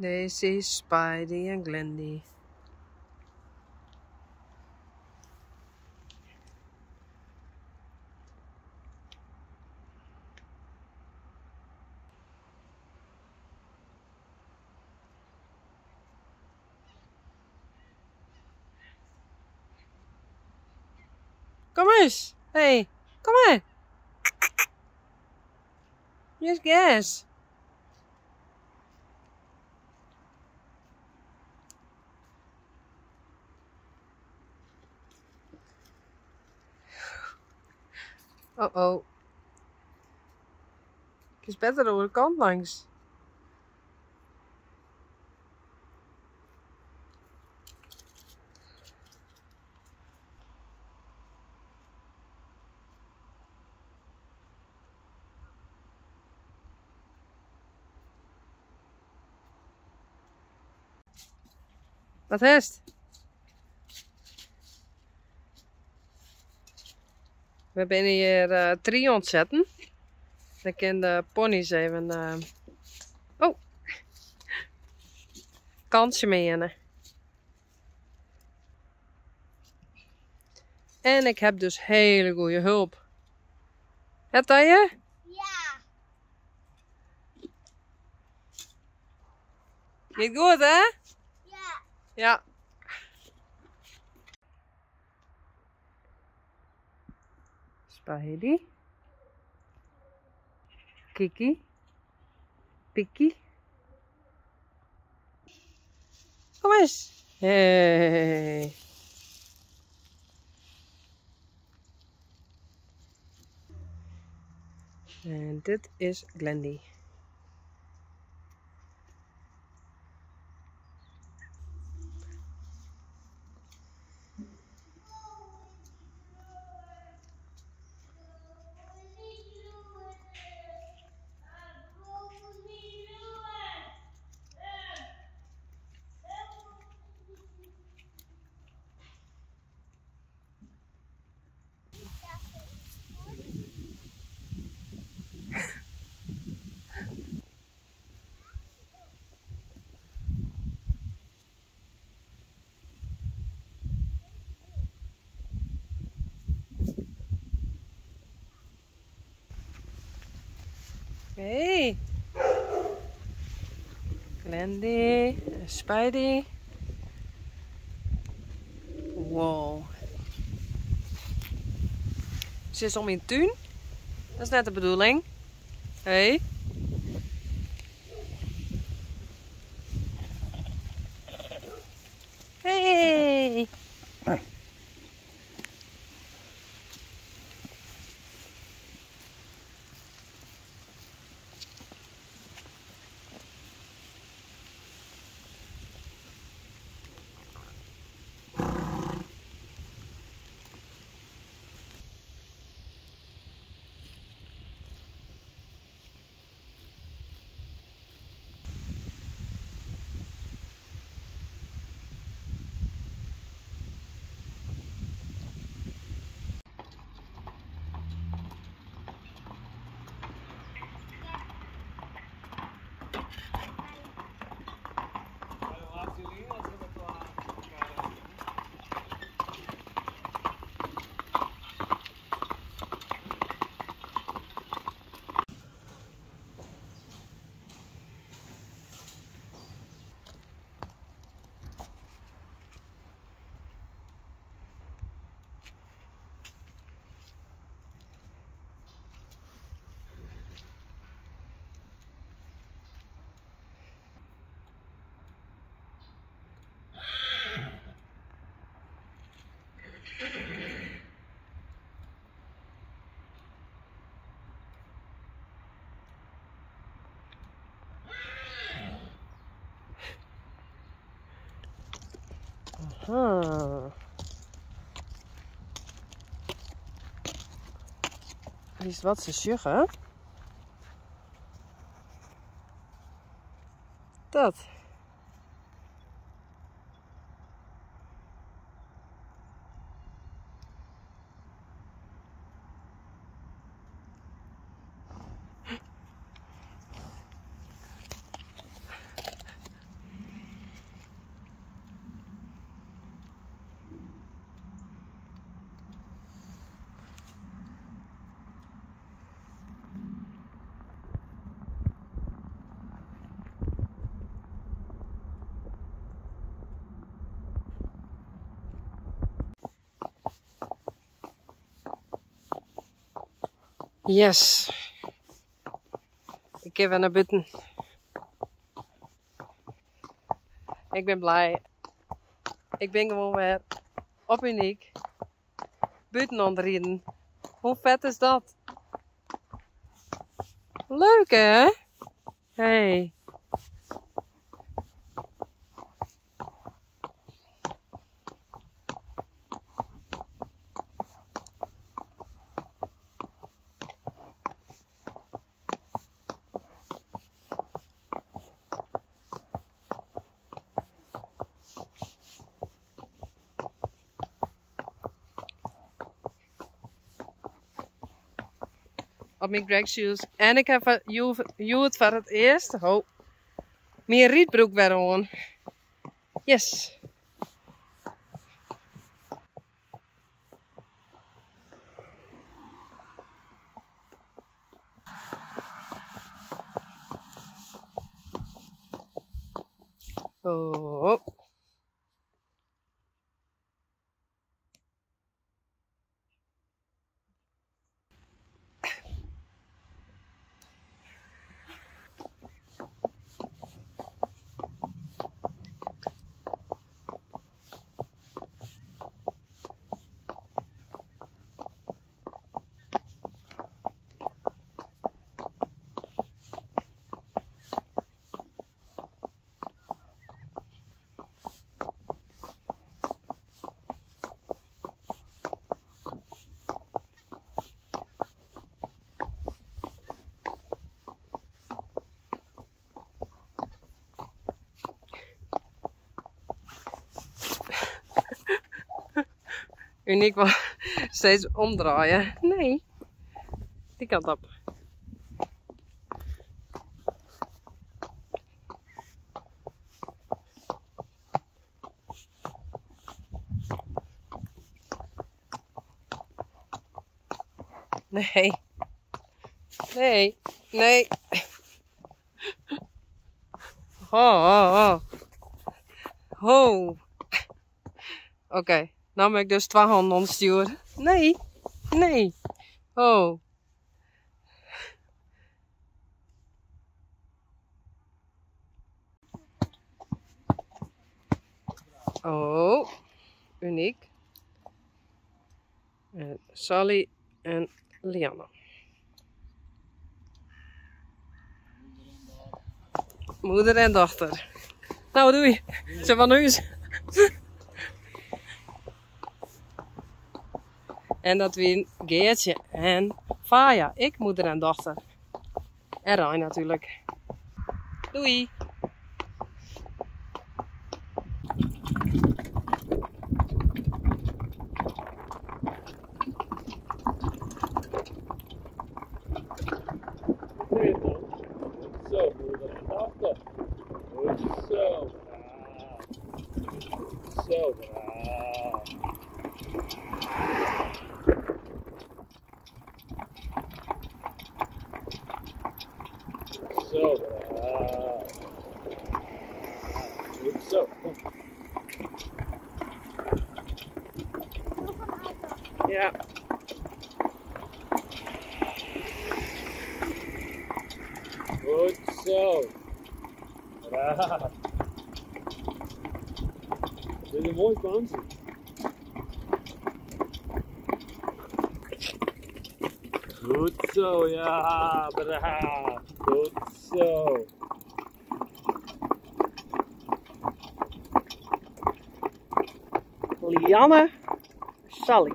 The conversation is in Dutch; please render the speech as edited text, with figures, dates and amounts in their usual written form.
Daisy, Spidey en Glendy. Kom eens! Hey, kom maar! Yes, gas! Oh. Het is beter door de kant langs. Wat is het? We zijn hier 3 ontzetten. Dan kunnen de ponies even kansje meenemen. En ik heb dus hele goede hulp. Heb dat je? Ja. Niet goed, hè? Ja. Ja. Spidey. Kiki. Pikkie. Kom eens. Hey. En dit is Glendy. Hey. Glendy. Spidey. Wow. Ze is om in tuin. Dat is net de bedoeling. Hey. Hey. Aha. Die is wat ze sjuggen. Dat. Yes. Ik ga weer naar buiten. Ik ben blij. Ik ben gewoon weer op Uniek. Buiten aan het rijden. Hoe vet is dat? Leuk hè? Hey. Op mijn drag shoes. En ik heb het voor het eerst. Mijn rietbroek weer aan. Yes. Oh. Uniek wel steeds omdraaien. Nee. Die kant op. Nee. Nee. Nee. Oh. Oké. Nou ben ik dus 2 handen ondersturen. Nee. Nee. Oh. Oh. Uniek. En Sally en Lianne. Moeder en dochter. Nou, doei. Ze van huis. En dat wie Geertje en Faya. Ik, moeder en dochter. En Rijn natuurlijk. Doei. Zo, moeder en dochter. Goed zo. Zo. Zo. Goed zo. Ja. Goed zo. Braaf. Dit is een mooi kansje. Goed zo, ja, braaf. Goed zo. Lianne, Sally.